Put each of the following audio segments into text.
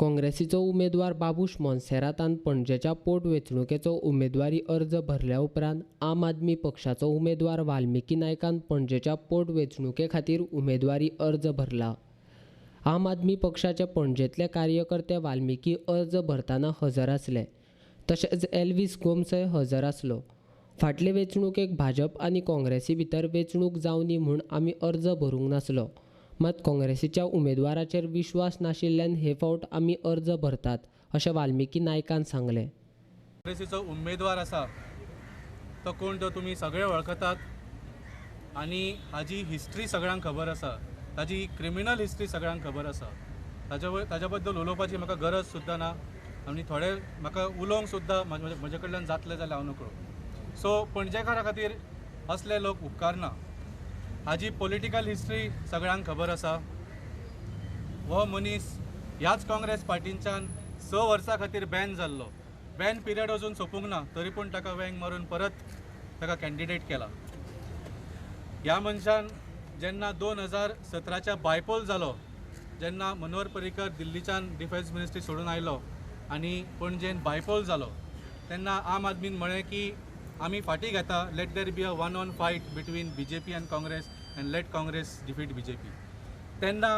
काँग्रेसीचो उमेदवार बाबूश मोन्सेरातान पणजेच्या पोटवेंचणुकेचो उमेदवारी अर्ज भरल्या उपरांत आम आदमी पक्षाचो उमेदवार वाल्मिकी नायकान पणजेच्या पोटवेंचणुके खातीर उमेदवारी अर्ज भरला। आम आदमी पक्षाचे पणजेंतले कार्यकर्ते वाल्मिकी अर्ज भरतना हजर आसले, तशेंच एल्विस गोमसय हजर आसलो। फाटले वेंचणुकेक भाजप आनी काँग्रेसी भितर वेंचणूक जावनी म्हूण आमी अर्ज भरूंक नासलो, मात काँग्रेसीच्या उमेदवाराचेर विश्वास नाशिल्ल्यान हे फावट आमी अर्ज भरतात, अशें वाल्मिकी नायकान सांगलें। काँग्रेसीचो उमेदवार आसा तो कोण तो तुमी सगळे वळखतात आनी हाजी हिस्ट्री सगळ्यांक खबर आसा, ताजी क्रिमिनल हिस्ट्री सगळ्यांक खबर आसा। ताज्या बद्दल उलोवपाची म्हाका गरज सुद्दां ना आनी थोडे म्हाका उलोवंक सुद्दां म्हजे कडल्यान जातलें जाल्यार हांव नकळो। सो पणजेकारा खातीर असले लोक उपकारना। हाजी पॉलिटिकल हिस्ट्री सगळ्यांक खबर आसा। हो मनीस ह्याच काँग्रेस पार्टींच्यान 6 वर्सां खातीर बॅन जाल्लो। बॅन पिरियड अजून सोंपूंक ना, तरी पूण ताका वँग मारून परत ताका कॅन्डिडेट केला। ह्या मनशान जेन्ना 2017च्या बायपोल जालो, जेन्ना मनोहर पर्रीकर दिल्लीच्यान डिफेन्स मिनिस्ट्री सोडून आयलो आनी पणजेन बायपोल जालो, तेन्ना आम आदमीन म्हळें की आमी फाटी घेता, let there be a 1-on fight between BJP and Congress and let Congress defeat BJP। तेन्ना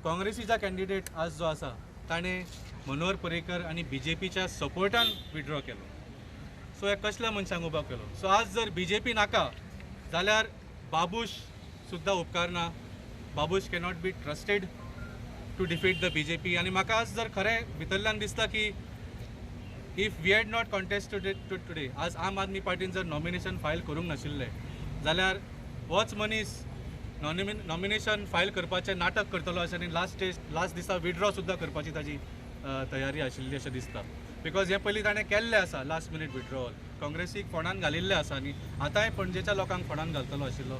काँग्रेसीचा कॅन्डिडेट आज जो आसा ताणें मनोहर पर्रीकर आनी BJPच्या सपोर्टान विड्रॉ केलो। सो हे कसल्या मनशांक उबो केलो। सो आज जर BJP नाका जाल्यार बाबूश सुद्दां उपकारना। Babush cannot be trusted to defeat the BJP। आनी म्हाका आज जर खरें भितरल्यान दिसता की if we had not contested it today, आज आम आदमी पार्टीन जर नॉमिनेशन फायल करूंक नाशिल्लें जाल्यार होच मनीस नॉमिनेशन फायल करपाचें नाटक करतलो अशें आनी लास्ट दिसा विड्रॉ सुद्दां करपाची ताजी तयारी आशिल्ली अशें दिसता। बिकॉज हे पयलीं ताणें केल्लें आसा लास्ट मिनीट विड्रॉवल, काँग्रेसीक फोंडान घालिल्लें आसा आनी आतांय पणजेच्या लोकांक फोंडान घालतलो आशिल्लो।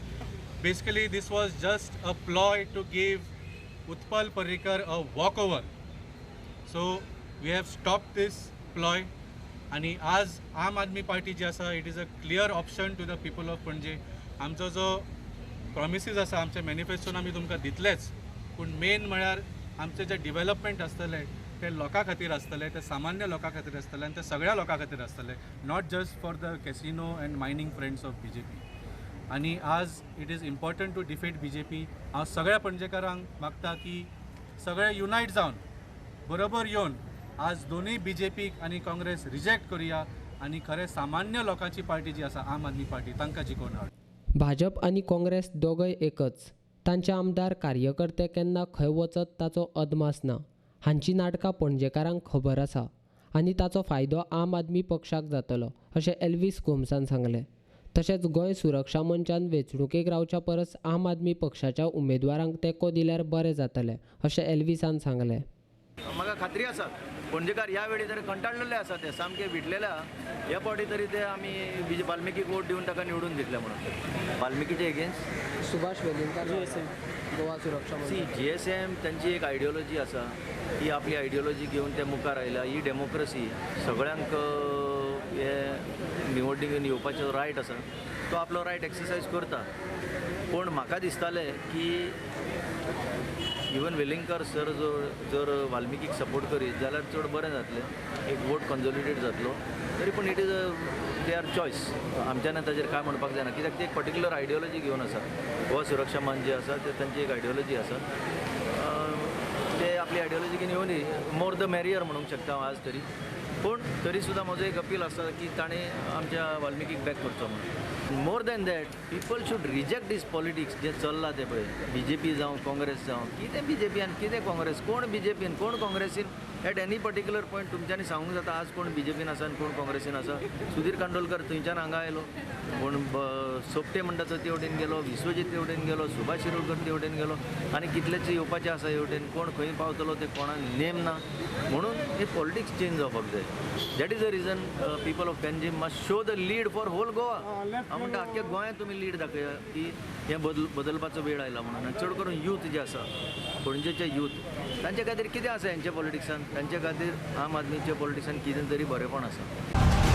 Basically this was just a ploy to give Utpal Parrikar a walk over. So we have stop this ploy आनी आज आम आदमी पार्टी जी आसा it is a clear option to the people of Panje. आमचो जो प्रॉमिसीस आसा, आमचे मॅनिफेस्टोन आमी तुमकां दितलेच, पूण मेन म्हळ्यार आमचे जे डिवेलपमेंट आसतले ते लोकां खातीर आसतले, ते सामान्य लोकां खातीर आसतले आनी ते सगळ्या लोकां खातीर आसतले, not just for the casino and mining friends of BJP। आनी आज it is important to defeat BJP। हांव सगळ्या पणजेकारांक मागता की सगळे युनायट जावन बरोबर येवन आज दोनूय BJP आनी काँग्रेस रिजेक्ट करुया आनी खरें सामान्य लोकांची पार्टी जी आसा आम आदमी पार्टी तांकां जिखोवन हाड। भाजप आनी काँग्रेस दोगय एकच। तांचे आमदार कार्यकर्ते केन्ना खंय वचत ताचो अदमास ना। हांची नाटकां पणजेकारांक खबर आसा आनी ताचो फायदो आम आदमी पक्षाक जातलो, अशें एल्विस गोमसान सांगलें। तशेंच गोंय सुरक्षा मंचान वेंचणुकेक रावच्या परस आम आदमी पक्षाच्या उमेदवारांक तेंको दिल्यार बरें जातलें, अशें एल्विसान सांगलें। म्हाका खात्री आसा पणजेकार ह्या वेळी तरी कंटाळलेले आसा, ते सामके भिटलेले आहा। ह्या फावटी तरी ते आमी वाल्मिकीक वोट दिवन ताका निवडून दितले म्हणून। वाल्मिकीचे एगेन्स्ट सुभाष वेलिंगकार गोवा सुरक्षा GSM त्यांची एक आयडियोलॉजी आसा, ही आपली आयडियोलॉजी घेवन ते मुखार आयला। ही डेमोक्रेसी सगळ्यांक हे निवडणुकेन येवपाचो रायट आसा, तो आपलो रायट एक्सरसायज करता। पूण म्हाका दिसतालें की इवन वेलिंगकर सर जर वाल्मिकीक सपोर्ट करीत जाल्यार चड बरें जातलें, एक वोट कन्सोलिडेट जातलो। तरी पूण इट इज देअर चॉयस, आमच्यान ताजेर काय म्हणपाक जायना, कित्याक ते एक पर्टिक्युलर आयडियोलॉजी घेवन आसा। गोवा सुरक्षा मंच जे आसा ते तांची एक आयडियोलॉजी आसा, ते आपली आयडियोलॉजी घेवन येवनी, मोर द मेरियर म्हणूंक शकता हांव आज तरी। पूण तरी सुद्दां म्हजो एक अपील आसा की ताणें आमच्या वाल्मिकीक बॅक करचो म्हणून। More than that people should reject this politics जे चल्लां ते पळय, BJP जावं काँग्रेस जावं, कितें BJP आनी कितें काँग्रेस, कोण BJP कोण काँग्रेसीन एट एनी पर्टिक्युलर पॉयंट तुमच्यांनी सांगूंक जाता आज कोण BJP आसा आनी कोण काँग्रेसीन आसा। सुधीर कांदोळकर थंयच्यान हांगा आयलो, कोण सोपटे म्हणटा तो ते वटेन गेलो, विश्वजीत ते वटेन गेलो, सुभाष शिरोडकर ते वटेन गेलो आनी कितलेच येवपाचे आसा हे वटेन, कोण खंय पावतलो ते कोणाक नेम ना। म्हणून हे पॉलिटिक्स चेंज जावपाक जाय। That is the reason people of Panjim must show the lead for whole Goa. हांव म्हणटा आख्ख्या गोंयांत तुमी लीड दाखया की हें बदलपाचो वेळ आयला म्हणून। चड करून यूथ जे आसा पणजेचे यूथ, तांचे खातीर कितें आसा हेंच्या पॉलिटिक्सान, तांचे खातीर आम आदमीच्या पॉलिटिक्सान कितें तरी बरेंपण आसा।